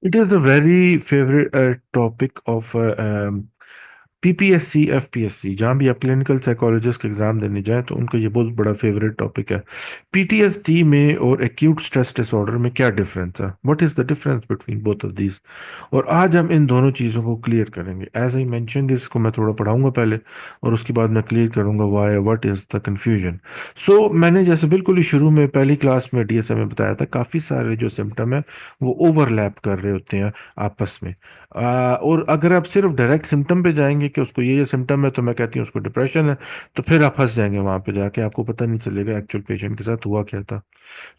It is a very favorite topic of PPSC FPSC, जहाँ भी आप क्लिनिकल साइकोलॉजिस्ट के एग्जाम देने जाएं तो उनको ये बहुत बड़ा फेवरेट टॉपिक है। पीटीएसडी में और एक्यूट स्ट्रेस डिसऑर्डर में क्या डिफरेंस है, what is the difference between both of these. और आज हम इन दोनों चीज़ों को क्लियर करेंगे। एज आई मेंशन, इसको मैं थोड़ा पढ़ाऊंगा पहले और उसके बाद मैं क्लियर करूंगा why what is the confusion. So मैंने जैसे बिल्कुल ही शुरू में पहली क्लास में डीएसएम में बताया था, काफ़ी सारे जो सिम्टम है वो ओवरलैप कर रहे होते हैं आपस में। और अगर आप सिर्फ डायरेक्ट सिम्टम पे जाएंगे कि उसको ये सिम्टम है तो मैं कहती हूँ उसको डिप्रेशन है, तो फिर आप फंस जाएंगे वहां पे जाके, आपको पता नहीं चलेगा एक्चुअल पेशेंट के साथ हुआ क्या था।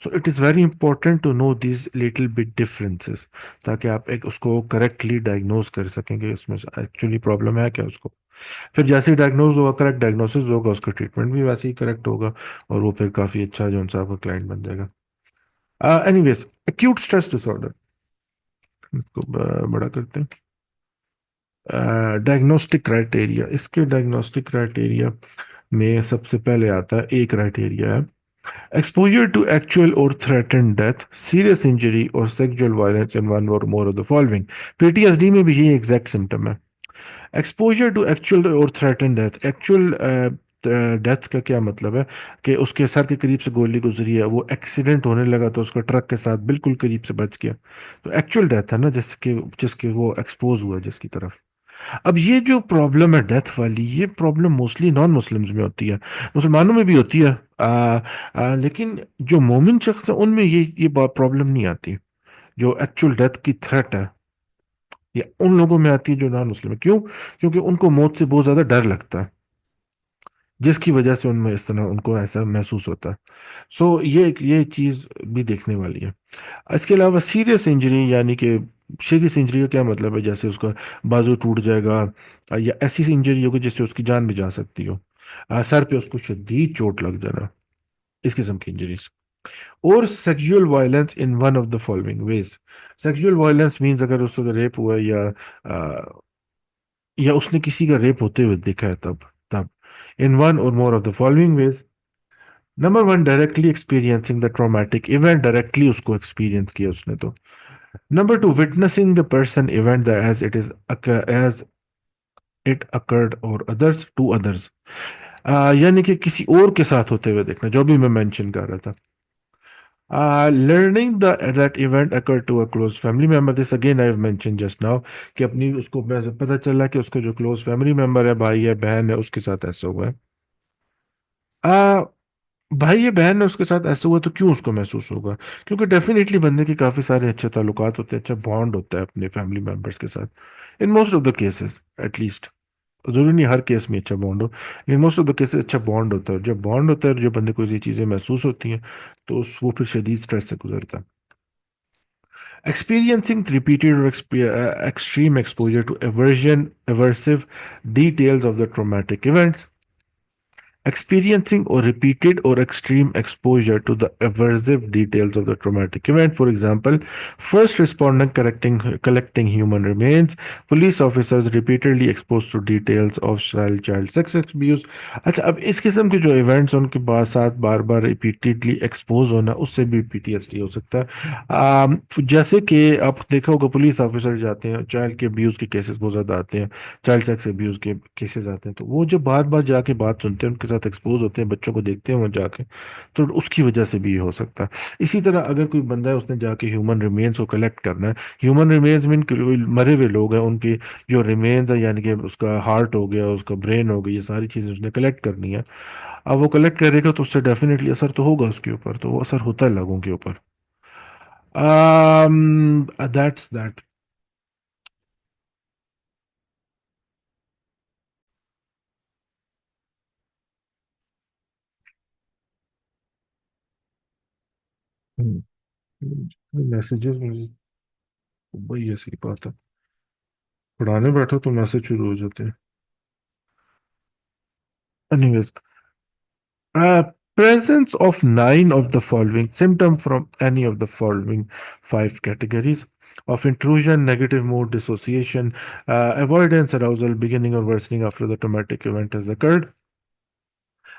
So it is very important to know this little bit differences, ताकि आप एक उसको करेक्टली डायग्नोज कर सकेंगे इसमें एक्चुअली प्रॉब्लम है क्या उसको। फिर जैसे ही डायग्नोज होगा, करेक्ट डायग्नोसिस होगा, उसका ट्रीटमेंट भी वैसे ही करेक्ट होगा और वो फिर काफ़ी अच्छा जो उनसे आपका क्लाइंट बन जाएगा। एनीवेज, एक्यूट स्ट्रेस डिसऑर्डर, इसको बड़ा करते हैं। डायग्नोस्टिक क्राइटेरिया, इसके डायग्नोस्टिक क्राइटेरिया में सबसे पहले आता है, एक क्राइटेरिया है एक्सपोजर टू एक्चुअल और थ्रेटेंड डेथ, सीरियस इंजरी और सेक्सुअल वायलेंस इन वन और more of the following. PTSD में भी ये एग्जैक्ट सिम्टम है। एक्सपोजर टू एक्चुअल और थ्रेटेंड डेथ, एक्चुअल डेथ का क्या मतलब है कि उसके सर के करीब से गोली गुजरी है, वो एक्सीडेंट होने लगा तो उसका ट्रक के साथ बिल्कुल करीब से बच गया, तो एक्चुअल डेथ है ना, जिसके जिसके वो एक्सपोज हुआ जिसकी तरफ। अब ये जो प्रॉब्लम है डेथ वाली, ये प्रॉब्लम मोस्टली नॉन मुस्लिम्स में होती है, मुसलमानों में भी होती है। लेकिन जो मोमिन शख्स है उनमें ये प्रॉब्लम नहीं आती। जो एक्चुअल डेथ की थ्रेट है, ये उन लोगों में आती है जो नॉन मुस्लिम है। क्यों? क्योंकि उनको मौत से बहुत ज्यादा डर लगता है, जिसकी वजह से उनमें इस तरह उनको ऐसा महसूस होता है। सो ये चीज भी देखने वाली है। इसके अलावा सीरियस इंजरी, यानी कि सीरियस इंजरी का क्या मतलब है, जैसे उसका बाजू टूट जाएगा, या ऐसी इंजरी होगी जिससे उसकी जान भी जा सकती हो, सर पे उसको शदीद चोट लग जाना, इस किस्म की इंजरीज। और sexual violence in one of the following veg. Sexual violence means अगर उसका रेप हुआ है या उसने किसी का रेप होते हुए देखा है, तब तब इन वन और more of the following veg. Number one, directly experiencing the traumatic event, directly उसको एक्सपीरियंस किया उसने तो। Number two, witnessing the person event that as it is as it occurred or others to others। यानी कि किसी और के साथ होते हुए देखना, जो भी मैं मेंशन कर रहा था। Learning that event occurred to a close family member, this again I have mentioned just now, कि अपनी उसको पता चला कि उसको जो क्लोज फैमिली मेंबर है, भाई है बहन है, उसके साथ ऐसा हुआ है। आ, भाई या बहन है उसके साथ ऐसा हुआ तो क्यों उसको महसूस होगा? क्योंकि डेफिनेटली बंदे के काफी सारे अच्छे ताल्लुकात होते हैं, अच्छा बॉन्ड होता है अपने फैमिली मेंबर्स के साथ, in most of the cases at least. जरूरी नहीं हर केस में अच्छा बॉन्ड हो, लेकिन मोस्ट ऑफ द केसेस अच्छा बॉन्ड होता है। और जब बॉन्ड होता है और जब बंदे को ये चीजें महसूस होती हैं तो वो फिर शदीद स्ट्रेस से गुजरता है। Experiencing repeated or extreme exposure to aversive details of the traumatic events, experiencing or repeated or extreme exposure to the aversive details of the traumatic event. For example, first responder collecting human remains, police officers repeatedly exposed to details of child sex abuse। अच्छा, अब इस किस्म के जो events उनके बाद साथ बार बार repeatedly expose होना, उससे भी पीटीएसडी हो सकता है। जैसे कि आप देखा होगा, पुलिस ऑफिसर जाते हैं, चाइल्ड के अब्यूज के केसेस बहुत ज्यादा आते हैं, चाइल्ड सेक्स अब्यूज के केसेस आते हैं, तो वो जब बार बार जाके बात सुनते हैं, उनके साथ एक्सपोज होते हैं, बच्चों को देखते हैं वहाँ जाके, तो उसकी वजह से भी ये हो सकता है। इसी तरह अगर कोई बंदा है, उसने जाके ह्यूमन रिमेन्स को कलेक्ट करना है, ह्यूमन रिमेन्स मीन कोई मरे हुए लोग हैं उनकी जो रिमेन्स है, यानी कि उसका हार्ट हो गया, उसका ब्रेन हो गया, ये सारी चीज़ें उसने कलेक्ट करनी है। अब वो कलेक्ट करेगा तो उससे डेफिनेटली असर तो होगा उसके ऊपर, तो वो असर होता है लोगों के ऊपर। That's that. मैसेजेस में वही ऐसी बात है, पढ़ाने बैठो तो मैसेज शुरू हो जाते हैं। Anyways, presence of nine of the following symptom from any of the following five categories of intrusion, negative mood, dissociation, avoidance, arousal, beginning or worsening after the traumatic event has occurred।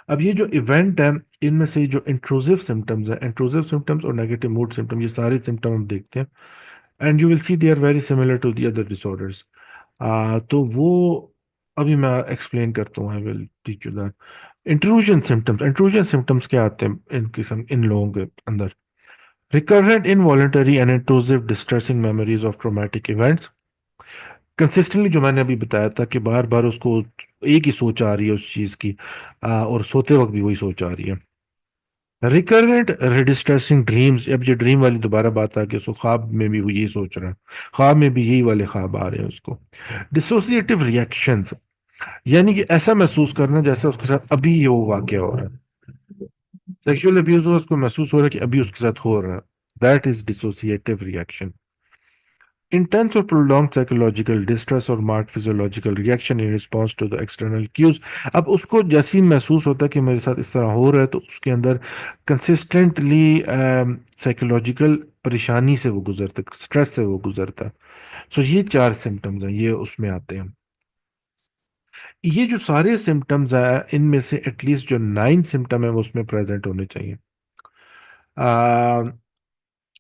अब ये जो event है, इनमें से जो intrusive symptoms है, intrusive symptoms और negative mood symptom, ये सारे सिम्टम हम देखते हैं। And you will see they are very similar to the other disorders. तो वो अभी मैं एक्सप्लेन करता हूँ, I will teach you that. Intrusion symptoms क्या आते हैं इन किस्म इन लोगों के अंदर? Recurrent involuntary and intrusive distressing memories of traumatic events. Consistently, जो मैंने अभी बताया था कि बार बार उसको एक ही सोच आ रही है उस चीज की, और सोते वक्त भी वही सोच आ रही है। रिकरेंट डिस्ट्रेसिंग ड्रीम्स, अब ये ड्रीम वाली दोबारा बात आ गई, उसको ख्वाब में भी वो यही सोच रहा है, ख्वाब में भी यही वाले ख्वाब आ रहे हैं उसको। डिसोसिएटिव रिएक्शंस, यानी कि ऐसा महसूस करना जैसे उसके साथ अभी ये वो वाकया हो रहा है। सेक्सुअल अब्यूज हो, उसको महसूस हो रहा है कि अभी उसके साथ हो रहा है। That is dissociative reaction. Intense or prolonged psychological distress or marked physiological reaction in response to the external cues। अब उसको जैसे ही महसूस होता है कि मेरे साथ इस तरह हो रहा है, तो उसके अंदर कंसिस्टेंटली साइकोलॉजिकल परेशानी से वो गुजरता है, स्ट्रेस से वो गुजरता है। सो ये चार सिम्टम्स हैं, ये उसमें आते हैं। ये जो सारे सिम्टम्स हैं, इनमें से एटलीस्ट जो 9 सिम्टम है वो उसमें प्रेजेंट होने चाहिए।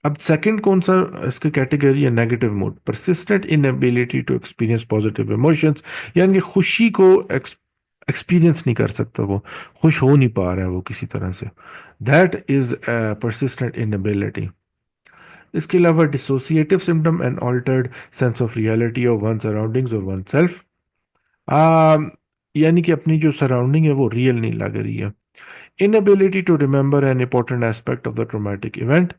अब सेकंड कौन सा इसका कैटेगरी है? Negative mood, persistent inability to experience positive emotions, यानी कि खुशी को एक्सपीरियंस नहीं कर सकता वो, खुश हो नहीं पा रहा है वो किसी तरह से। That is persistent inability. इसके अलावा dissociative symptom and altered sense of reality of one surroundings और वन सेल्फ। यानी कि अपनी जो सराउंडिंग है वो रियल नहीं लग रही है। Inability to remember an important aspect of the traumatic event,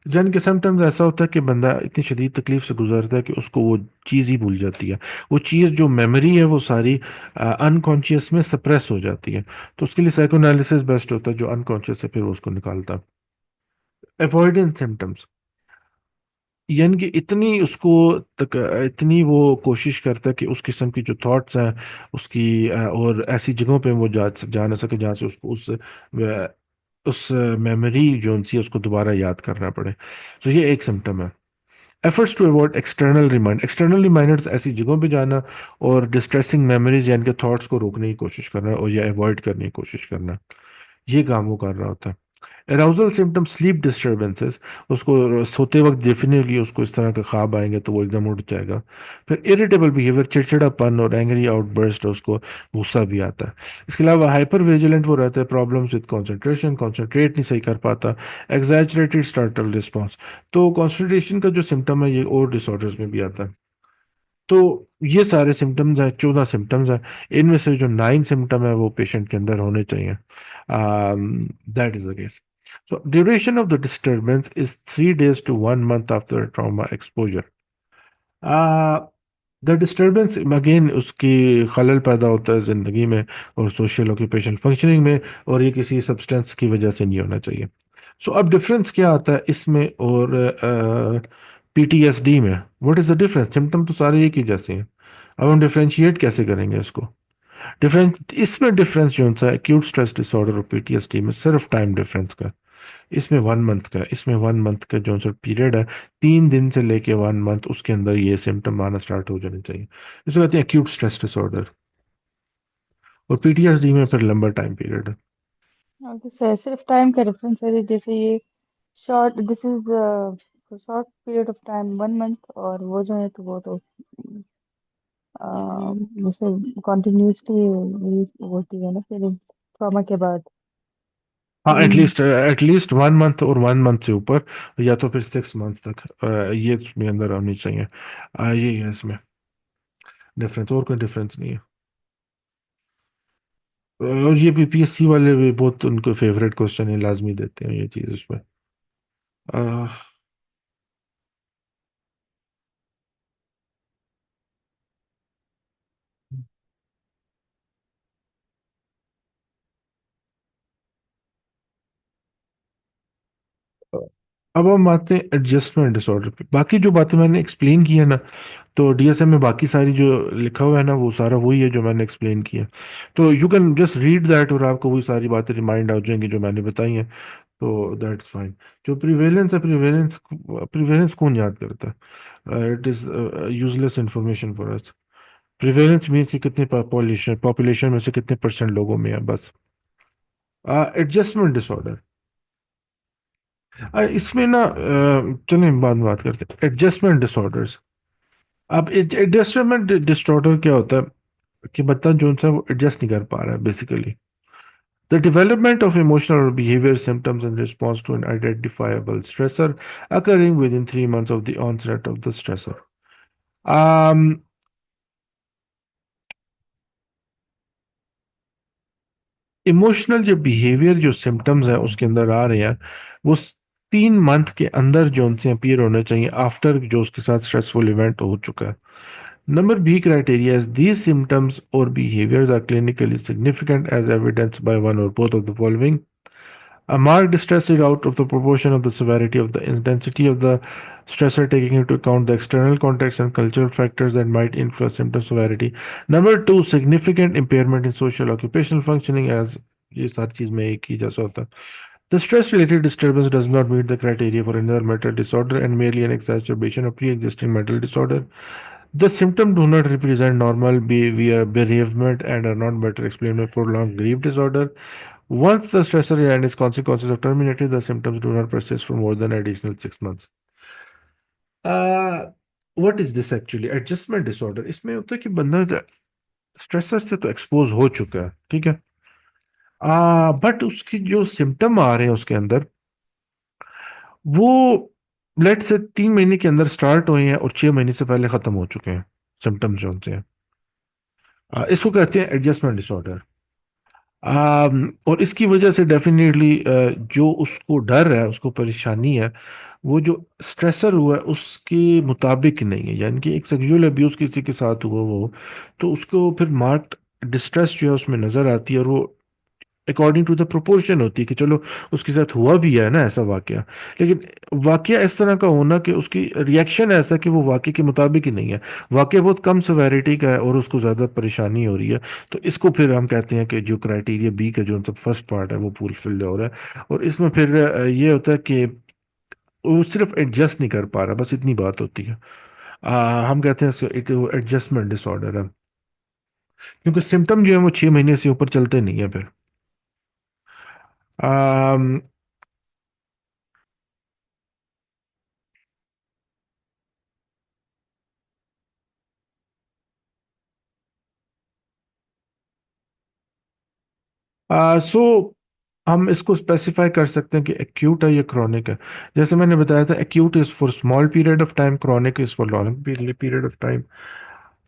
यानी कि समटाइम्स ऐसा होता है कि बंदा इतनी शदीद तकलीफ से गुजरता है कि उसको वो चीज़ ही भूल जाती है। वो चीज़ जो मेमोरी है वो सारी अनकॉन्शियस में सप्रेस हो जाती है। तो उसके लिए साइकोएनालिसिस बेस्ट होता है, जो अनकॉन्शियस है फिर वो उसको निकालता है। अवॉइडेंस सिम्टम्स, यानी कि इतनी उसको तक इतनी वो कोशिश करता है कि उस किस्म की जो थॉट्स हैं उसकी, और ऐसी जगहों पे वो जा ना सके जहाँ से उसको उस मेमोरी जो उनसी उसको दोबारा याद करना पड़े। तो ये एक सिम्टम है। Efforts to avoid external reminders, ऐसी जगहों पे जाना और डिस्ट्रेसिंग मेमोरीज यानी कि थॉट्स को रोकने की कोशिश करना और या अवॉइड करने की कोशिश करना, ये काम वो कर रहा होता है। अराउजल सिम्टम, स्लीप डिस्टर्बेंसेस, उसको सोते वक्त डेफिनेटली उसको इस तरह के ख्वाब आएंगे तो वो एकदम उठ जाएगा। फिर इरिटेबल बिहेवियर, चिड़चिड़ापन और एंग्री आउटबर्स्ट, उसको गुस्सा भी आता है। इसके अलावा हाइपर विजिलेंट वो रहता है, प्रॉब्लम्स विद कंसंट्रेशन, कंसंट्रेट नहीं सही कर पाता। एग्जैजरेटेड स्टार्टल रिस्पॉन्स, तो कंसंट्रेशन का जो सिम्टम है ये और डिसऑर्डर्स में भी आता है। तो ये सारे सिम्टम्स हैं, 14 सिम्टम्स हैं। इनमें से जो 9 सिम्टम है वो पेशेंट के अंदर होने चाहिए। That is the case. So duration of the disturbance is 3 days to 1 month after trauma exposure. The disturbance again उसकी खलल पैदा होता है ज़िंदगी में और सोशल ऑक्यूपेशनल फंक्शनिंग में, और ये किसी सब्सटेंस की वजह से नहीं होना चाहिए। सो अब डिफरेंस क्या आता है इसमें और पीटीएसडी में? What is the difference? Symptom तो सारे एक ही जैसे हैं, अब हम डिफरेंशिएट कैसे करेंगे इसको? डिफरेंस इसमें डिफरेंस जो सा एक्यूट स्ट्रेस डिसऑर्डर और पीटीएसडी में सिर्फ टाइम डिफरेंस का। इसमें 1 मंथ का, इसमें 1 मंथ का जो सा पीरियड है, 3 दिन से लेके 1 मंथ, उसके अंदर ये सिम्टम आना स्टार्ट हो जाने चाहिए। इसको कहते हैं एक्यूट स्ट्रेस डिसऑर्डर। और पीटीएसडी में फिर लंबा टाइम पीरियड है। ओके सर, सिर्फ टाइम का रेफरेंस है, जैसे ये short, this is short period of time 1 month, और वो जो है तो वो तो जैसे कॉन्टिन्यूसली होती है ना फिर ट्रॉमा के बाद। हाँ, हम्म। एटलीस्ट 1 मंथ और 1 मंथ से ऊपर, या तो फिर 6 मंथ तक, ये इसमें अंदर होनी चाहिए। ये है इसमें डिफरेंस, और कोई डिफरेंस नहीं है। और ये बीपीएससी वाले भी बहुत उनको फेवरेट क्वेश्चन है, लाजमी देते हैं ये चीज़ उसमें। अब हम आते हैं एडजस्टमेंट डिसऑर्डर पे। बाकी जो बातें मैंने एक्सप्लेन की है ना, तो डीएसएम में बाकी सारी जो लिखा हुआ है ना वो सारा वही है जो मैंने एक्सप्लेन किया। तो you can just read that और आपको वही सारी बातें रिमाइंड आ जाएंगी जो मैंने बताई हैं। तो दैट्स फाइन। जो प्रिवेलेंस है, प्रिवेलेंस प्रिवेलेंस कौन याद करता है? It is useless information for us. Prevalence means कि कितने पॉपुलेशन पॉपुलेशन में से कितने परसेंट लोगों में है, बस। एडजस्टमेंट डिसऑर्डर, इसमें ना चलें बाद में बात करते हैं एडजस्टमेंट डिसऑर्डर्स। अब एडजस्टमेंट डिसऑर्डर क्या होता है कि बंदा जो है वो एडजस्ट नहीं कर पा रहा है basically. The development of emotional or behavior symptoms in response to an identifiable stressor occurring within 3 months of the onset of the stressor. Um, emotional जो बिहेवियर जो सिम्टम्स हैं उसके अंदर आ रहे हैं वो 3 मंथ के अंदर जो उनसे अपीयर होने चाहिए आफ्टर जो उसके साथ स्ट्रेसफुल इवेंट हो चुका है। Number B criteria is these symptoms or behaviors are clinically significant as evidenced by one or both of the following. A marked distress is out of the proportion of the severity of the intensity of the stressor, taking into account the external context and cultural factors that might influence symptom severity. Number two, significant impairment in social occupational functioning, as ये सारी चीज में एक ही जैसा होता है. The stress-related disturbance does not meet the criteria for another mental disorder and merely an exacerbation of pre-existing mental disorder. The symptoms do not represent normal bereavement and are not better explained by prolonged grief disorder. Once the stressor and its consequences are terminated, the symptoms do not persist for more than additional 6 months. Uh, what is this actually? Adjustment disorder. इसमें होता है कि बंदा stressor से तो expose हो चुका है, ठीक है। बट उसकी जो सिम्टम आ रहे हैं उसके अंदर वो लेट से 3 महीने के अंदर स्टार्ट हुए हैं और 6 महीने से पहले खत्म हो चुके हैं सिम्टम्स जो होते हैं। इसको कहते हैं एडजस्टमेंट डिसऑर्डर। और इसकी वजह से डेफिनेटली जो उसको डर है उसको परेशानी है वो जो स्ट्रेसर हुआ है उसके मुताबिक नहीं है, यानी कि एक सेक्सुअल अब्यूज किसी के साथ हुआ वो तो उसको फिर मार्क्ड डिस्ट्रेस जो है उसमें नजर आती है और वो अकॉर्डिंग टू द प्रोपोर्शन होती है कि चलो उसके साथ हुआ भी है ना ऐसा वाकया। लेकिन वाकया इस तरह का होना कि उसकी रिएक्शन ऐसा कि वो वाकये के मुताबिक ही नहीं है, वाकया बहुत कम सेवेरिटी का है और उसको ज़्यादा परेशानी हो रही है। तो इसको फिर हम कहते हैं कि जो क्राइटेरिया बी का जो मतलब फर्स्ट पार्ट है वो फुलफिल हो रहा है। और इसमें फिर ये होता है कि वो सिर्फ एडजस्ट नहीं कर पा रहा, बस इतनी बात होती है। हम कहते हैं इसको एडजस्टमेंट डिसऑर्डर है, क्योंकि सिम्टम जो है वो 6 महीने से ऊपर चलते नहीं है फिर। सो हम इसको स्पेसिफाई कर सकते हैं कि एक्यूट है या क्रॉनिक है। जैसे मैंने बताया था acute is for small period of time, chronic is for long period of time.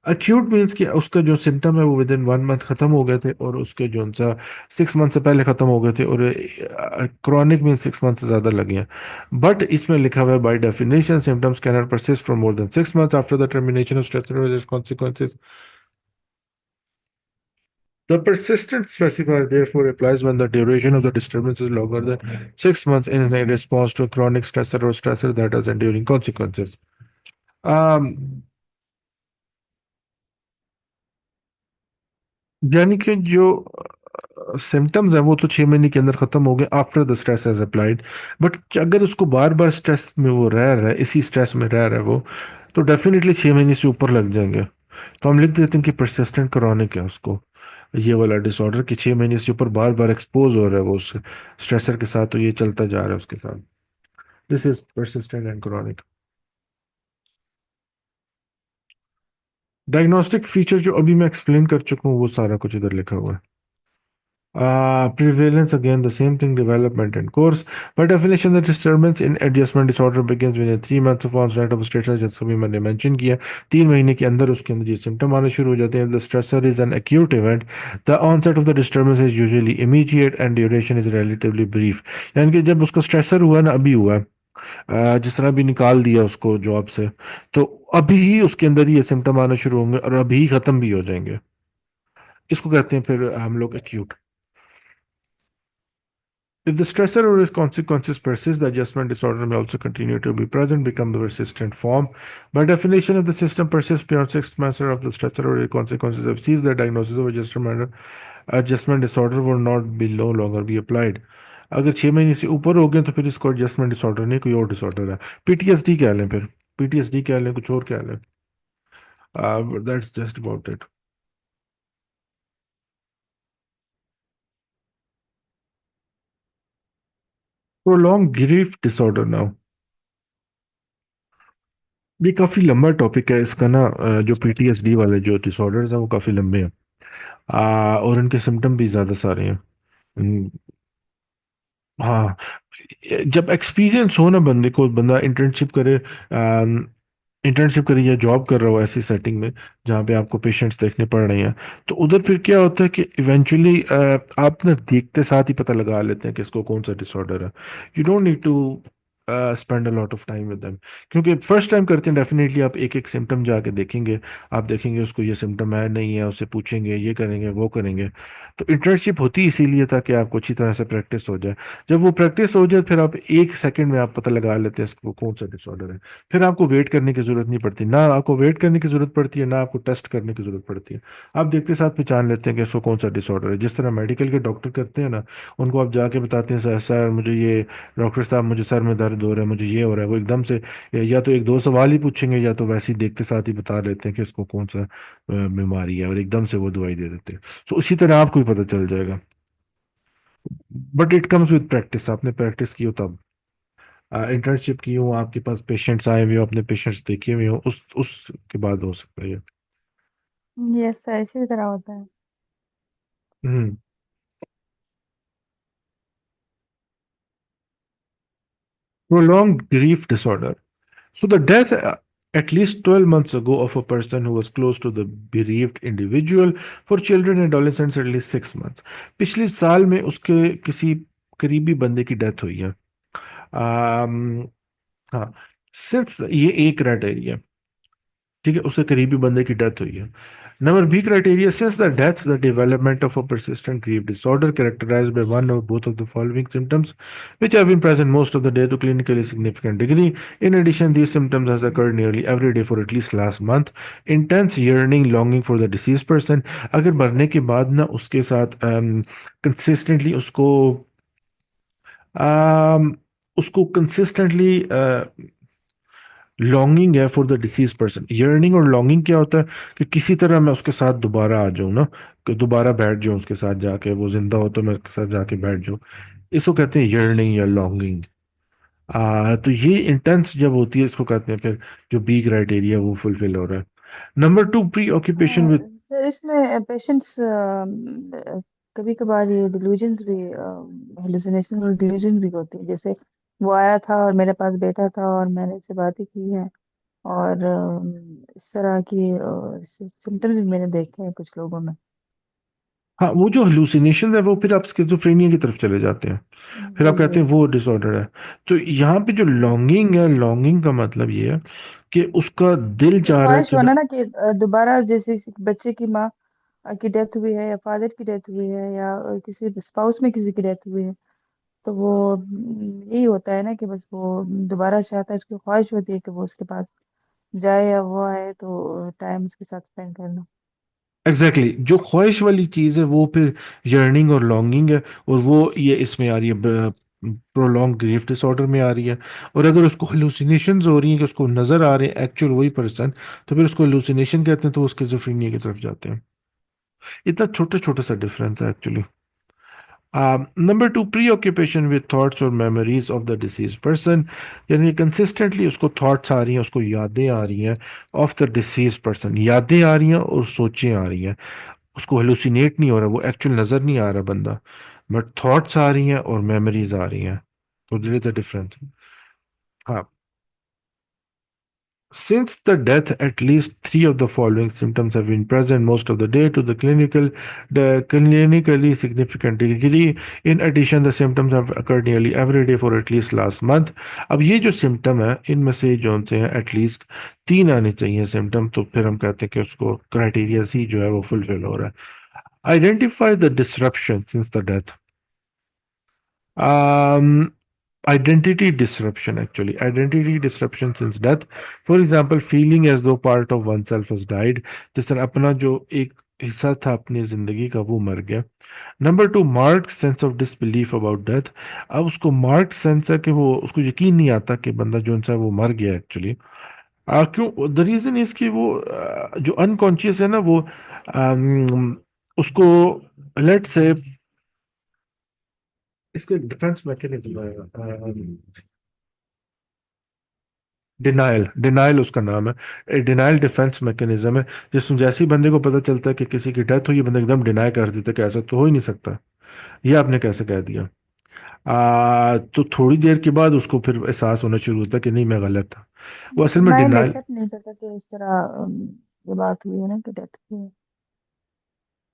Acute means कि उसका जो सिम्टम है वो विद इन 1 मंथ खत्म हो गए थे और उसके जो उनसा 6 मंथ से पहले खत्म हो गए थे, और क्रॉनिक मीन्स 6 मंथ से ज्यादा लगे हैं। बट इसमें लिखा हुआ है by definition symptoms can not persist for more than 6 months after the termination of stress consequences. The persistent specifier therefore applies when the duration of the disturbance is longer than 6 months in a response to a chronic stressor or stressor that has enduring consequences. Um, यानी कि जो symptoms हैं वो तो 6 महीने के अंदर खत्म हो गए after the stress as applied. But अगर उसको बार बार स्ट्रेस में वो रह रहा है, इसी स्ट्रेस में रह रहा है वो, तो डेफिनेटली 6 महीने से ऊपर लग जाएंगे। तो हम लिख देते हैं कि परसिस्टेंट क्रॉनिक है उसको, ये वाला डिसऑर्डर कि 6 महीने से ऊपर बार बार एक्सपोज हो रहा है वो उस स्ट्रेसर के साथ, तो ये चलता जा रहा है उसके साथ। This is persistent and chronic. Diagnostic feature जो अभी मैं एक्सप्लेन कर चुका हूँ वो सारा कुछ इधर लिखा हुआ है। Prevalence again the same thing, development and course. By definition, the disturbance in adjustment disorder begins within 3 months of onset of stressor, जैसे अभी मैंने मेंशन किया। 3 महीने के अंदर उसके अंदर ये सिम्टम आने शुरू हो जाते हैं। The stressor is an acute event. The onset of the disturbance is usually immediate and duration is relatively brief. यानी कि जब उसका स्ट्रेसर हुआ ना अभी हुआ, जिस तरह भी निकाल दिया उसको जॉब से, तो अभी ही उसके अंदर ये सिम्टम आने शुरू होंगे और अभी ही खत्म भी हो जाएंगे। इसको कहते हैं फिर हम लोग acute। If the stressor or its consequences persist, the adjustment disorder may also continue to be present, become the persistent form. By definition, if the system persists beyond 6 months of the stressor or its consequences have ceased, the diagnosis of adjustment disorder will not be no longer be applied. अगर 6 महीने से ऊपर हो गए तो फिर इसको adjustment disorder नहीं, कोई और डिसऑर्डर है। पीटीएसडी कह लें, फिर पीटीएसडी कह लें, कुछ और कह लें। That's just about it. Prolong grief disorder now, ये काफी लंबा टॉपिक है इसका ना। जो पीटीएसडी वाले जो डिसऑर्डर्स हैं वो काफी लंबे हैं। और इनके सिम्टम भी ज्यादा सारे हैं। हम्म, हाँ। जब एक्सपीरियंस हो ना बंदे को, बंदा इंटर्नशिप करे, इंटर्नशिप करी या जॉब कर रहा हो ऐसी सेटिंग में जहाँ पे आपको पेशेंट्स देखने पड़ रहे हैं, तो उधर फिर क्या होता है कि इवेंचुअली आप ना देखते साथ ही पता लगा लेते हैं कि इसको कौन सा डिसऑर्डर है। You don't need to spend a lot of time with them, क्योंकि फर्स्ट टाइम करते हैं डेफिनेटली आप एक एक सिम्टम जाके देखेंगे। आप देखेंगे उसको ये सिम्टम है नहीं है, उससे पूछेंगे, ये करेंगे वो करेंगे। तो इंटर्नशिप होती है इसीलिए ताकि आपको अच्छी तरह से प्रैक्टिस हो जाए। जब वो प्रैक्टिस हो जाए फिर आप एक सेकंड में आप पता लगा लेते हैं इसको कौन सा डिसऑर्डर है। फिर आपको वेट करने की जरूरत नहीं पड़ती, ना आपको वेट करने की जरूरत पड़ती है, ना आपको टेस्ट करने की जरूरत पड़ती है। आप देखते साथ पहचान लेते हैं कि इसको कौन सा डिसऑर्डर है, जिस तरह मेडिकल के डॉक्टर करते हैं ना। उनको आप जाके बताते हैं सर सर मुझे ये, डॉक्टर साहब मुझे सर में दर्द हो रहा है, मुझे ये हो रहा है, वो एकदम से या तो एक दो सवाल ही पूछेंगे या तो वैसे ही देखते साथ ही बता लेते हैं कि इसको कौन सा बीमारी है, और एकदम से वो दवाई दे देते हैं। तो उसी तरह आपको भी पता चल जाएगा। But it comes with practice, आपने प्रैक्टिस की हो तब। इंटर्नशिप की हो, आपके पास पेशेंट्स आए हुए हो, अपने पेशेंट्स देखे हुए हो, उसके बाद हो सकता है ये। यस सर, इसी तरह होता है। हम्म। Prolonged grief disorder. So the death at least 12 months ago of a person who was close to the bereaved individual, for children and adolescents at least 6 months. पिछले साल में उसके किसी करीबी बंदे की डेथ हुई है। हाँ, सिंस ये एक क्राइटेरिया, ठीक है, उसके करीबी बंदे की डेथ हुई है। Number B criteria, since the death the development of a persistent grief disorder characterized by one or both of the following symptoms which have been present most of the day to clinically significant degree. In addition, these symptoms has occurred nearly every day for at least last month. Intense yearning longing for the deceased person, अगर मरने के बाद ना उसके साथ consistently um, उसको consistently longing है for the disease person. Yearning और लॉन्गिंग क्या होता है कि किसी तरह मैं उसके साथ दोबारा आ जाऊं ना, कि दोबारा बैठ जाऊं उसके साथ जाके, वो जिंदा हो तो मैं उसके साथ जाके बैठ जाऊं। इसको कहते हैं यर्निंग या लॉन्गिंग। तो ये इंटेंस जब होती है इसको कहते हैं फिर जो बी क्राइटेरिया वो फुलफिल हो रहा है। नंबर टू, प्री ऑक्यूपेशन हाँ विद। सर, इसमें पेशेंट्स कभी कभार ये डिल्यूजन्स भी, हेलुसिनेशन और डिल्यूजन भी होती है। जैसे वो आया था और मेरे पास बैठा था और मैंने इससे बातें की हैं, और इस तरह की सिम्टम्स भी मैंने देखे हैं कुछ लोगों में। हाँ, वो जो हेलुसिनेशन है वो फिर आप स्किज़ोफ्रेनिया की तरफ चले जाते हैं। फिर जी आप जी। कहते हैं वो डिसऑर्डर है। तो यहाँ पे जो लॉन्गिंग है, लॉन्गिंग का मतलब ये है कि उसका दिल ये चाह रहा है ख्वाहिश कि मैं। होना ना कि दोबारा, जैसे किसी बच्चे की माँ की डेथ हुई है, या फादर की डेथ हुई है, या किसी स्पाउस में किसी की डेथ हुई है, तो वो यही होता है ना कि बस वो दोबारा चाहता है, उसकी ख्वाहिश होती है कि वो उसके पास जाए या वो आए तो टाइम उसके साथ स्पेंड करना। एग्जैक्टली exactly, जो ख्वाहिश वाली चीज़ है वो फिर यर्निंग और लॉन्गिंग है। और वो ये इसमें आ रही है, प्रोलॉन्ग ग्रीफ डिसऑर्डर में आ रही है। और अगर उसको हेलुसिनेशंस हो रही हैं कि उसको नजर आ रहे हैं एक्चुअल वही पर्सन, तो फिर उसको हेलुसिनेशन कहते हैं, तो वो स्किज़ोफ्रेनिया की तरफ जाते हैं। इतना छोटा छोटा सा डिफरेंस है actually. Number two, pre occupation with thoughts और memories of the disease person, यानी कंसिस्टेंटली उसको थॉट्स आ रही हैं, उसको यादें आ रही हैं ऑफ द डिसीज पर्सन, यादें आ रही हैं और सोचें आ रही हैं। उसको हेलुसिनेट नहीं हो रहा, वो एक्चुअल नजर नहीं आ रहा बंदा, बट थॉट्स आ रही हैं और मेमोरीज आ रही हैं। तो देयर इज अ डिफरेंस। हाँ। Since the death, at least three of the following symptoms have been present most of the day to the clinically significant degree. In addition, the symptoms have occurred nearly every day for at least last month. अब ये जो symptom है इनमें से जो से हैं at least तीन आने चाहिए सिम्टम, तो फिर हम कहते हैं कि उसको क्राइटेरिया सी जो है वो फुलफिल हो रहा है। Identify the disruption since the death. um, identity disruption, actually. Identity disruption since death. For example, feeling as though part of oneself has died. जिस तरह अपना जो एक हिस्सा था अपनी जिंदगी का वो मर गया। Number two, marked sense of disbelief about death. अब उसको मार्क्ड सेंस है कि वो उसको यकीन नहीं आता कि बंदा जो है वो मर गया एक्चुअली। क्यों? द रीजन इज कि वो जो अनकॉन्शियस है ना वो उसको, लेट से, इसके डिफेंस मैकेनिज्म है, डिनाइल, डिनाइल उसका नाम है, डिनाइल डिफेंस मैकेनिज्म है। जिसमें जैसे ही बंदे को पता चलता है कि किसी की डेथ हुई है, बंदा एकदम डिनाई कर देता है कि ऐसा तो हो ही नहीं सकता, ये आपने कैसे कह दिया। तो थोड़ी देर के बाद उसको फिर एहसास होना शुरू होता है कि नहीं, मैं गलत था। वो असल में माइंड डिनाइल, एक्सेप्ट नहीं करता कि इस तरह ये बात हुई है ना, कि डेथ हुई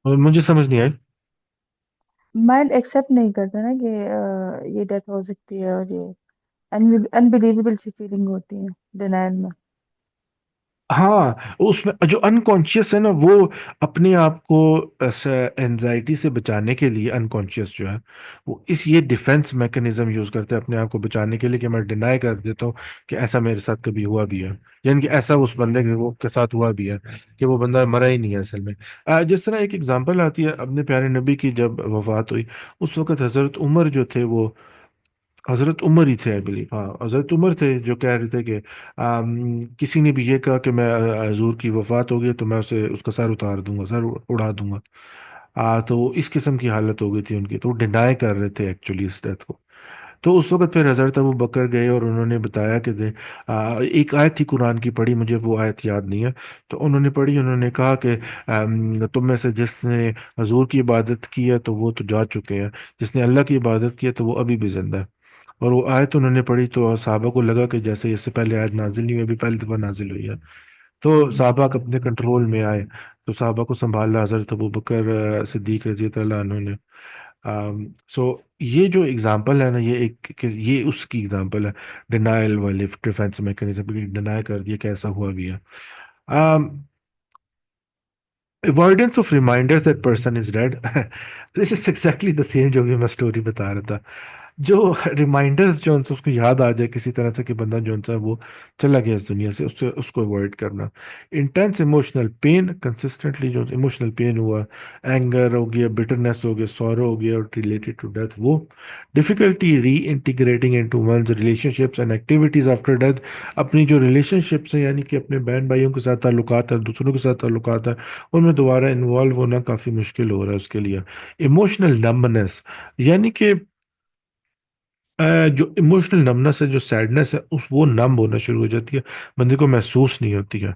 है। मुझे समझ नहीं आई। माइंड एक्सेप्ट नहीं करता ना कि ये डेथ हो सकती है, और ये अनबिलीवेबल सी फीलिंग होती है डिनायल में। हाँ, उसमें जो अनकॉन्शियस है ना, वो अपने आप को ऐसा एनजाइटी से बचाने के लिए, अनकॉन्शियस जो है वो इस ये डिफेंस मैकेनिज्म यूज करते हैं अपने आप को बचाने के लिए, कि मैं डिनाई कर देता हूँ कि ऐसा मेरे साथ कभी हुआ भी है, यानी कि ऐसा उस बंदे के वो के साथ हुआ भी है, कि वो बंदा मरा ही नहीं है असल में। जिस तरह एक एग्जांपल आती है अपने प्यारे नबी की, जब वफात हुई उस वक्त हजरत उमर जो थे, वो हजरत उमर ही थे आई बिलीव, हाँ हजरत उमर थे, जो कह रहे थे कि किसी ने भी ये कहा कि मैं हजूर की वफात हो गई तो मैं उसे उसका सर उतार दूंगा, सर उड़ा दूंगा। तो इस किस्म की हालत हो गई थी उनकी, तो वो डिनाई कर रहे थे एक्चुअली इस डेथ को। तो उस वक्त फिर हजरत अबू बकर गए और उन्होंने बताया कि एक आयत थी कुरान की पढ़ी, मुझे वो आयत याद नहीं है। तो उन्होंने पढ़ी, उन्होंने कहा कि तुम में से जिसने हजूर की इबादत की है तो वो तो जा चुके हैं, जिसने अल्लाह की इबादत की है तो वो अभी भी जिंदा है। और वो आयत उन्होंने पढ़ी तो साहबा को लगा कि जैसे इससे पहले आयत नाजिल नहीं हुई, अभी पहली दफा नाजिल हुई है। तो साहबा के अपने कंट्रोल में आए, तो साहबा को संभाला हजरत अबू बकर सिद्दीक रजी अल्लाह अन्हु ने। सो ये जो एग्जांपल है ना, ये ये उसकी एग्जांपल है, डिनायल वाले डिफेंस मैकेनिज्म, डिनाई कर दिया कि ऐसा हुआ भी है। Avoidance of reminders that person is dead, this is exactly the same जो भी मैं स्टोरी बता रहा था। जो रिमाइंडर्स जो उनसे उसको याद आ जाए किसी तरह से कि बंदा जो है वो चला गया इस दुनिया से, उससे उसको अवॉइड करना। इंटेंस इमोशनल पेन, कंसिस्टेंटली जो इमोशनल पेन हुआ, एंगर हो गया, बिटरनेस हो गया, सॉरो हो गया और रिलेटेड टू डेथ वो। Difficulty reintegrating into one's relationships and activities after death, अपनी जो रिलेशनशिप्स हैं यानी कि अपने बहन भाइयों के साथ ताल्लुकात है, दूसरों के साथ ताल्लुकात है, उनमें दोबारा इन्वॉल्व होना काफ़ी मुश्किल हो रहा है उसके लिए। इमोशनल नंबनेस, यानी कि जो इमोशनल नंबनेस है, जो सैडनेस है, उस वो नंब होना शुरू हो जाती है, बंदे को महसूस नहीं होती है।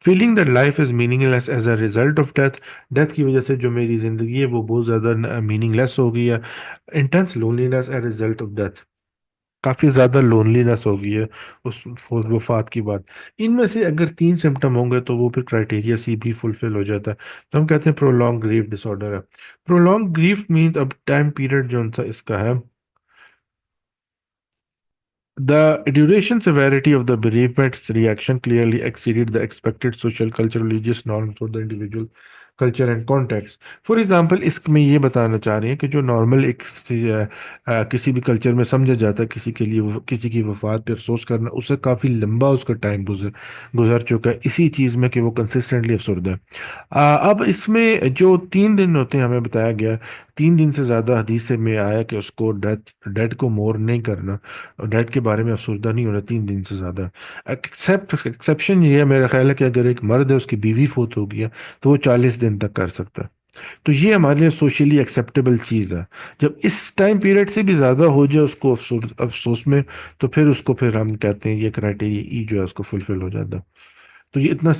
Feeling that life is meaningless as a result of death, death की वजह से जो मेरी जिंदगी है वो बहुत ज़्यादा मीनिंगलेस हो गई है। Intense loneliness as result of death, काफ़ी ज़्यादा लोनलीनेस हो गई है उस वफात की बात। इनमें से अगर तीन सिम्टम होंगे तो वो फिर क्राइटेरिया सी भी फुलफिल हो जाता है, तो हम कहते हैं प्रोलॉन्ग ग्रीफ डिसऑर्डर है। प्रोलॉन्ग ग्रीफ मीन अब टाइम पीरियड जो उनका इसका है, the duration severity of the bereavement's reaction clearly exceeded the expected social, cultural, religious norms for the individual culture and context. For example, इसमें ये बताना चाह रहे हैं कि जो नॉर्मल किसी भी कल्चर में समझा जाता है किसी के लिए किसी की वफात पे अफसोस करना, उससे काफ़ी लंबा उसका टाइम गुजर गुजर चुका है इसी चीज़ में कि वो कंसिस्टेंटली अफसरदा है। अब इसमें जो 3 दिन होते हैं हमें बताया गया, 3 दिन से ज़्यादा हदीस से में आया कि उसको डेथ को मोर नहीं करना, डेथ के बारे में अफसरदा नहीं होना 3 दिन से ज़्यादा। एक्सेप्शन ये है मेरा ख्याल है कि अगर एक मर्द है उसकी बीवी फोत हो गया तो वो 40 दिन तक कर सकता है। तो ये हमारे लिए सोशली एक्सेप्टेबल चीज़ है। जब इस टाइम पीरियड से भी ज़्यादा हो जाए उसको अफसोस अफसोस में, तो फिर उसको फिर हम कहते हैं ये क्राइटेरिया ई जो है उसको फुलफिल हो जाता है। तो ये इतना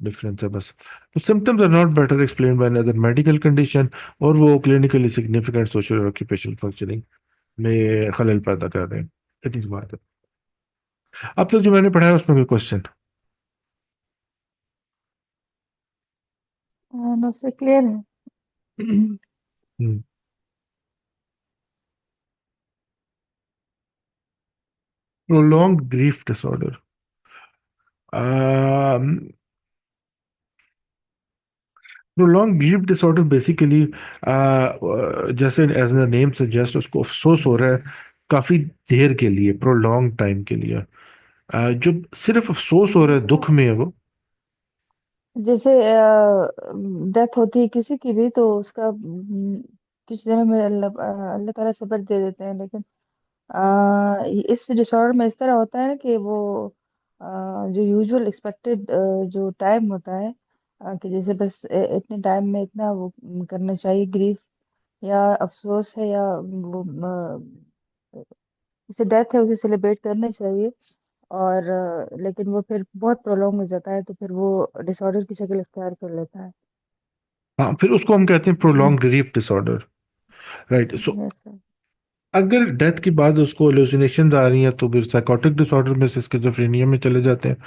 डिफरेंस है बस। तो symptoms are not better explain by other medical condition, और वो क्लिनिकली सिग्निफिकेंट सोशल और ऑक्यूपेशनल फंक्शनिंग में खलल पैदा कर रहे हैं, इतनी सी बात है। अब तक जो मैंने पढ़ाया उसमें कोई क्वेश्चन? नो से क्लियर है। Prolong grief disorder, prolong grief disorder basically जैसे एज द नेम सजेस्ट उसको अफसोस हो रहा है काफी देर के लिए, प्रोलॉन्ग टाइम के लिए। जो सिर्फ अफसोस हो रहा है, दुख में है वो। जैसे डेथ होती है किसी की भी, तो उसका कुछ दिनों में अल्लाह ताला सब्र दे देते हैं, लेकिन इस डिसऑर्डर में इस तरह होता है कि वो जो यूजुअल एक्सपेक्टेड जो टाइम होता है, कि जैसे बस इतने टाइम में इतना वो करना चाहिए ग्रीफ, या अफसोस है, या वो जैसे डेथ है उसे सेलिब्रेट करना चाहिए। और लेकिन वो फिर बहुत प्रोलॉन्ग हो जाता है, तो फिर वो डिसऑर्डर की शक्ल इख्तियार कर लेता है। हाँ, फिर उसको हम कहते हैं prolong grief disorder. Right. So yes sir. अगर डेथ के बाद उसको हेलुसिनेशंस आ रही हैं तो फिर साइकोटिक डिसऑर्डर में से स्किज़ोफ्रेनिया में चले जाते हैं।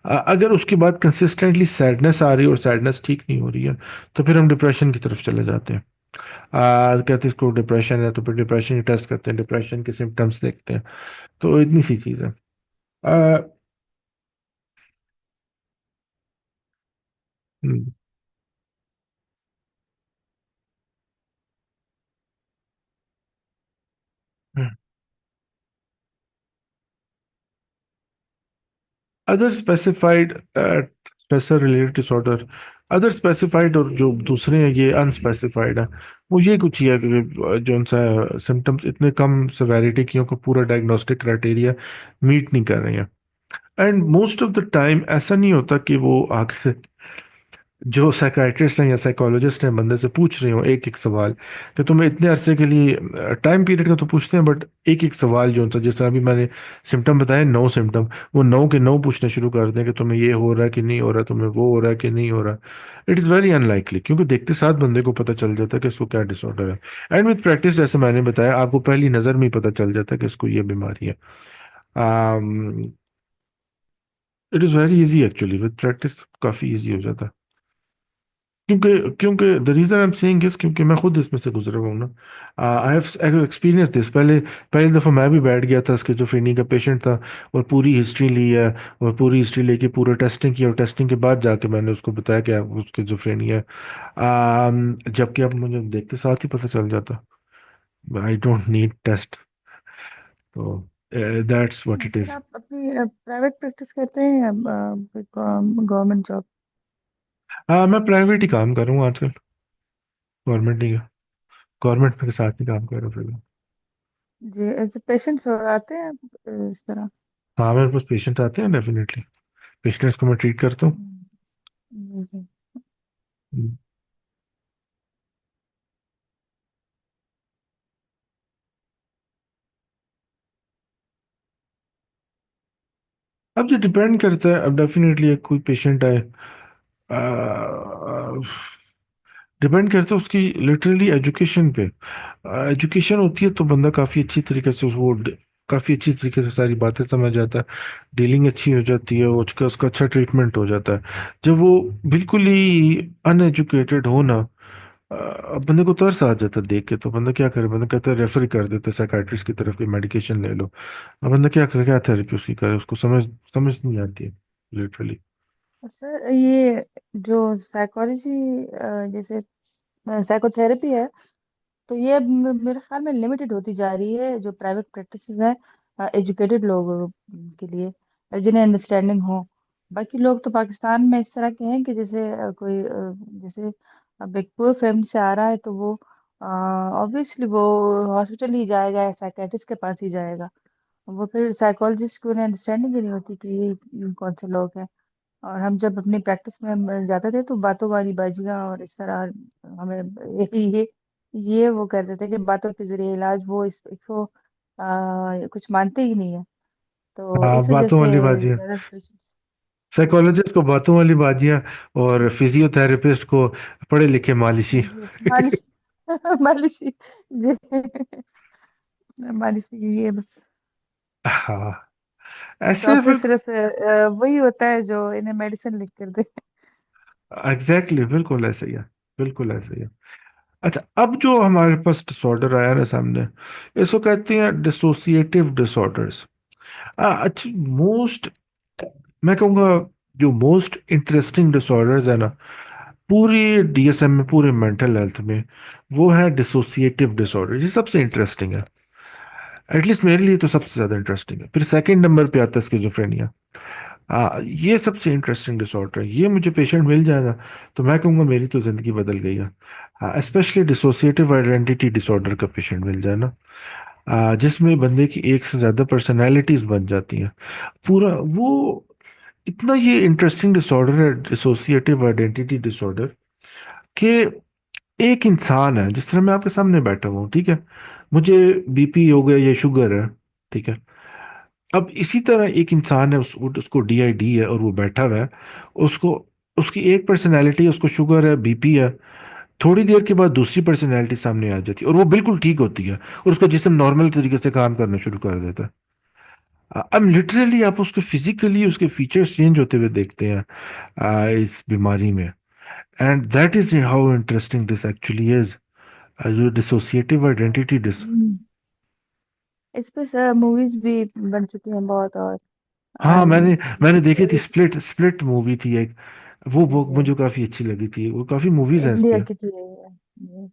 अगर उसके बाद कंसिस्टेंटली सैडनेस आ रही है और सैडनेस ठीक नहीं हो रही है तो फिर हम डिप्रेशन की तरफ चले जाते हैं। कहते हैं इसको डिप्रेशन है, तो फिर डिप्रेशन की टेस्ट करते हैं, डिप्रेशन के सिम्टम्स देखते हैं। तो इतनी सी चीज़ है। Uh, other specified stressor related disorder, other specified और जो दूसरे हैं ये अनस्पेसिफाइड है। वो ये कुछ ही है कि जो उनसा सिम्टम्स इतने कम सेवेरिटी की को पूरा डायग्नोस्टिक क्राइटेरिया मीट नहीं कर रहे हैं। And most of the time ऐसा नहीं होता कि वो आगे जो साइकाइट्रिस्ट हैं या साइकोलॉजिस्ट हैं बंदे से पूछ रहे हो एक एक सवाल कि तुम्हें इतने अरसे के लिए टाइम पीरियड का तो पूछते हैं, बट एक एक सवाल जो उनसे, जिस तरह अभी मैंने सिम्टम बताए 9 सिम्टम, वो 9 के 9 पूछने शुरू कर दें कि तुम्हें ये हो रहा है कि नहीं हो रहा, तुम्हें वो हो रहा है कि नहीं हो रहा। इट इज़ वेरी अनलाइकली, क्योंकि देखते साथ बंदे को पता चल जाता है कि इसको क्या डिसऑर्डर है। एंड विद प्रैक्टिस, जैसे मैंने बताया, आपको पहली नज़र में ही पता चल जाता है कि इसको ये बीमारी है। It is very easy actually, with practice काफ़ी इजी हो जाता है। क्योंकि क्योंकि the reason I am saying is क्योंकि मैं खुद इसमें से गुजरा हुआ हूँ ना। I have experience this. पहले पहली दफ़ा मैं भी बैठ गया था, स्किज़ोफ्रेनिया का पेशेंट था, और पूरी हिस्ट्री ली है, और पूरी हिस्ट्री लेके पूरा टेस्टिंग किया, और टेस्टिंग के बाद जाके मैंने उसको बताया कि आपको स्किज़ोफ्रेनिया है। जबकि अब मुझे देखते साथ ही पता चल जाता। I don't need test. तो that's what it sir is. आप अपनी प्राइवेट प्रैक्टिस करते हैं या गवर्नमेंट जॉब? मैं प्राइवेट ही काम कर रहा हूँ आजकल, गवर्नमेंट नहीं। गवर्नमेंट के साथ ही काम कर रहा हूँ फिर। जी, ऐसे पेशेंट्स आते हैं इस तरह? हाँ, मेरे पास पेशेंट आते हैं डेफिनेटली। पेशेंट्स को मैं ट्रीट करता हूँ। हम्म, जी जी। हम्म। अब जो डिपेंड करता है, अब डेफिनेटली कोई पेशेंट आए, डिपेंड करता है उसकी लिटरली एजुकेशन पे। एजुकेशन होती है तो बंदा काफ़ी अच्छी तरीके से काफ़ी अच्छी तरीके से सारी बातें समझ जाता है, डीलिंग अच्छी हो जाती है, उसका उसका अच्छा ट्रीटमेंट हो जाता है। जब वो बिल्कुल ही अनएजुकेटेड हो ना, बंदे को तरस आ जाता है देख के, तो बंदा क्या करे, बंदा कहता है रेफर कर देता है साइकाट्रिस्ट की तरफ कि मेडिकेशन ले लो। अब बंदा क्या करे, क्या थेरेपी उसकी करे, उसको समझ समझ नहीं आती है लिटरली। सर ये जो साइकोलॉजी, जैसे साइकोथेरेपी है, तो ये अब मेरे ख्याल में लिमिटेड होती जा रही है जो प्राइवेट प्रैक्टिस है, एजुकेटेड लोगों के लिए, जिन्हें अंडरस्टैंडिंग हो। बाकी लोग तो पाकिस्तान में इस तरह के हैं कि जैसे जैसे अब एक पुअर फैमिली से आ रहा है, तो वो ऑब्वियसली वो हॉस्पिटल ही जाएगा या साइकेट्रिस्ट के पास ही जाएगा। वो फिर साइकोलॉजिस्ट को उन्हें अंडरस्टैंडिंग ही नहीं होती कि ये कौन से लोग हैं। और हम जब अपनी प्रैक्टिस में हम जाते थे, तो बातों वाली बाजियां और इस तरह हमें ये वो कहते थे कि बातों के जरिए इलाज, वो इसको कुछ मानते ही नहीं है। तो हाँ, इस वजह बातों से वाली बात। ज्यादा पेशेंट्स। साइकोलॉजिस्ट को बातों वाली बाजियां, और फिजियोथेरेपिस्ट को पढ़े लिखे मालिशी। जी, मालिश। मालिश जी। मालिश ये बस। हाँ, ऐसे डॉक्टर फिर। सिर्फ वही होता है जो इन्हें मेडिसिन लिख कर दे। एग्जैक्टली, बिल्कुल ऐसे ही है, बिल्कुल ऐसे ही है। अच्छा, अब जो हमारे पास डिसऑर्डर आया ना सामने, इसको कहते हैं डिसोसिएटिव डिसऑर्डर्स। अच्छा, मोस्ट, मैं कहूँगा जो मोस्ट इंटरेस्टिंग डिसऑर्डर्स है ना पूरी डीएसएम में, पूरे मेंटल हेल्थ में, वो है डिसोसिएटिव डिसऑर्डर। ये सबसे इंटरेस्टिंग है, एटलीस्ट मेरे लिए तो सबसे ज्यादा इंटरेस्टिंग है। फिर सेकंड नंबर पे आता है स्किज़ोफ्रेनिया। ये सबसे इंटरेस्टिंग डिसऑर्डर है। ये मुझे पेशेंट मिल जाएगा तो मैं कहूँगा मेरी तो जिंदगी बदल गई है। हाँ, स्पेशली डिसोसिएटिव आइडेंटिटी डिसऑर्डर का पेशेंट मिल जाए ना, जिसमें बंदे की एक से ज्यादा पर्सनैलिटीज बन जाती हैं पूरा वो। इतना ये इंटरेस्टिंग डिसऑर्डर है डिसोसिएटिव आइडेंटिटी डिसऑर्डर, कि एक इंसान है, जिस तरह मैं आपके सामने बैठा हुआ हूँ, ठीक है, मुझे बीपी हो गया या शुगर है, ठीक है। अब इसी तरह एक इंसान है, उसको डीआईडी है और वो बैठा हुआ है, उसको, उसकी एक पर्सनैलिटी, उसको शुगर है, बीपी है, थोड़ी देर के बाद दूसरी पर्सनैलिटी सामने आ जाती है और वो बिल्कुल ठीक होती है और उसका जिस्म नॉर्मल तरीके से काम करना शुरू कर देता है। अब लिटरली आप उसको फिजिकली उसके फीचर्स चेंज होते हुए देखते हैं इस बीमारी में। And that is how interesting this actually is, जो डिसोसिएटिव आइडेंटिटी डिस। हम्म, इस पे सर मूवीज भी बन चुकी हैं बहुत, और हाँ, मैंने मैंने देखी थी, स्टोरी। स्प्लिट, स्प्लिट मूवी थी एक, वो जी, मुझे काफी अच्छी लगी थी। वो काफी मूवीज हैं इस इंडिया पे। की थी ये।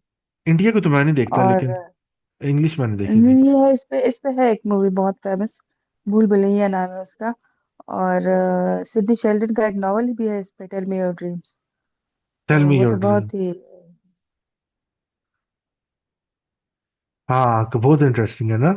इंडिया को तो मैं नहीं देखता, और लेकिन इंग्लिश मैंने देखी थी। ये है, इस पे है एक मूवी बहुत फेमस, भूल भुलैया नाम है उसका। और सिडनी शेल्डन का एक नॉवल भी है इस पे, tell me your dreams. Tell तो मी वो योर तो ड्रीम। बहुत ही। हाँ, बहुत इंटरेस्टिंग है ना।